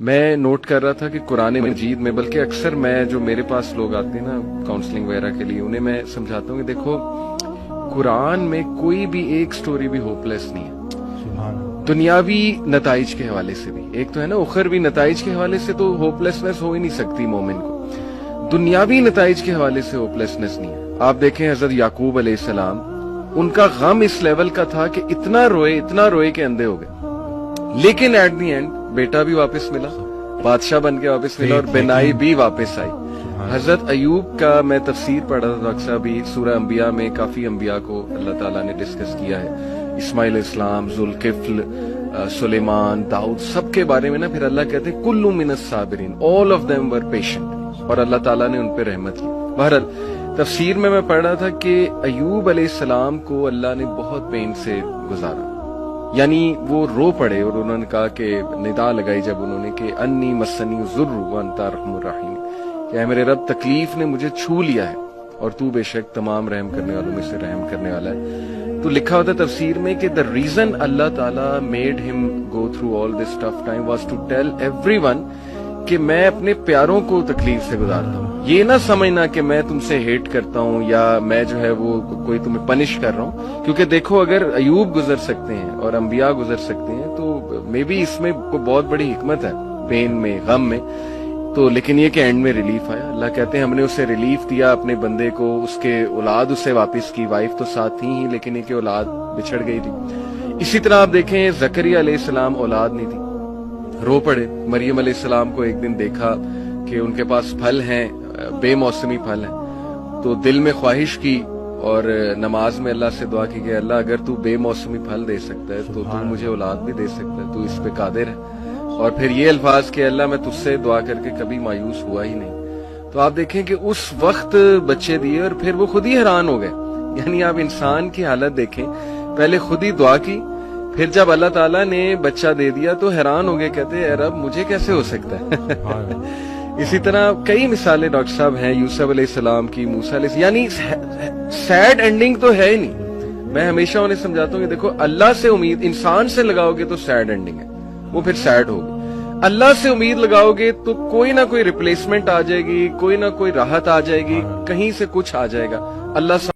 میں نوٹ کر رہا تھا کہ قرآن مجید میں، بلکہ اکثر میں جو میرے پاس لوگ آتے ہیں نا کاؤنسلنگ وغیرہ کے لیے، انہیں میں سمجھاتا ہوں کہ دیکھو قرآن میں کوئی بھی ایک سٹوری بھی ہوپ لیس نہیں ہے، دنیاوی نتائج کے حوالے سے بھی، ایک تو ہے نا اخروی نتائج کے حوالے سے تو ہوپ لیسنس ہو ہی نہیں سکتی مومن کو، دنیاوی نتائج کے حوالے سے ہوپ لیسنس نہیں ہے۔ آپ دیکھیں حضرت یعقوب علیہ السلام، ان کا غم اس لیول کا تھا کہ اتنا روئے کہ اندھے ہو گئے، لیکن ایٹ دی اینڈ بیٹا بھی واپس ملا، بادشاہ بن کے واپس ملا، اور بینائی بھی واپس آئی۔ حضرت ایوب کا میں تفسیر پڑھ رہا تھا، اکثر بھی سورہ انبیاء میں کافی انبیاء کو اللہ تعالیٰ نے ڈسکس کیا ہے، اسماعیل اسلام، ذوالکفل، سلیمان، داؤد، سب کے بارے میں نا پھر اللہ کہتے ہیں کل من الصابرین، all of them were patient, اور اللہ تعالیٰ نے ان پہ رحمت کی۔ بہرحال تفسیر میں پڑھ رہا تھا کہ ایوب علیہ السلام کو اللہ نے بہت پین سے گزارا، یعنی وہ رو پڑے، اور انہوں نے کہا کہ ندا لگائی جب انہوں نے کہ انی مسنی الضر وانت ارحم الراحمین، کہ اے میرے رب تکلیف نے مجھے چھو لیا ہے اور تو بے شک تمام رحم کرنے والوں میں سے رحم کرنے والا ہے۔ تو لکھا ہوتا ہے تفسیر میں کہ the reason اللہ تعالیٰ made him go through all this tough time was to tell everyone کہ میں اپنے پیاروں کو تکلیف سے گزارتا ہوں، یہ نہ سمجھنا کہ میں تم سے ہیٹ کرتا ہوں یا میں جو ہے وہ کوئی تمہیں پنش کر رہا ہوں، کیونکہ دیکھو اگر ایوب گزر سکتے ہیں اور انبیاء گزر سکتے ہیں تو مے بی اس میں کوئی بہت بڑی حکمت ہے، پین میں، غم میں، تو لیکن یہ کہ اینڈ میں ریلیف آیا۔ اللہ کہتے ہیں ہم نے اسے ریلیف دیا اپنے بندے کو، اس کے اولاد اسے واپس کی، وائف تو ساتھ تھی ہی لیکن یہ کہ اولاد بچھڑ گئی تھی۔ اسی طرح آپ دیکھیں زکریا علیہ السلام اولاد نہیں تھی، رو پڑے۔ مریم علیہ السلام کو ایک دن دیکھا کہ ان کے پاس پھل ہیں، بے موسمی پھل ہیں، تو دل میں خواہش کی اور نماز میں اللہ سے دعا کی کہ اللہ اگر تو بے موسمی پھل دے سکتا ہے تو تو مجھے اولاد بھی دے سکتا ہے، تو اس پہ قادر ہے۔ اور پھر یہ الفاظ کہ اللہ میں تجھ سے دعا کر کے کبھی مایوس ہوا ہی نہیں۔ تو آپ دیکھیں کہ اس وقت بچے دیے اور پھر وہ خود ہی حیران ہو گئے، یعنی آپ انسان کی حالت دیکھیں، پہلے خود ہی دعا کی، پھر جب اللہ تعالیٰ نے بچہ دے دیا تو حیران ہو گئے، کہتے ہیں اے رب مجھے کیسے ہو سکتا ہے۔ اسی طرح کئی مثالیں ڈاکٹر صاحب ہیں، یوسف علیہ السلام کی، موسیٰ علیہ السلام، یعنی سیڈ اینڈنگ تو ہے ہی نہیں۔ میں ہمیشہ انہیں سمجھاتا ہوں کہ دیکھو اللہ سے امید انسان سے لگاؤ گے تو سیڈ اینڈنگ ہے، وہ پھر سیڈ ہوگی۔ اللہ سے امید لگاؤ گے تو کوئی نہ کوئی ریپلیسمنٹ آ جائے گی، کوئی نہ کوئی راحت آ جائے گی، کہیں سے کچھ آ جائے گا۔ اللہ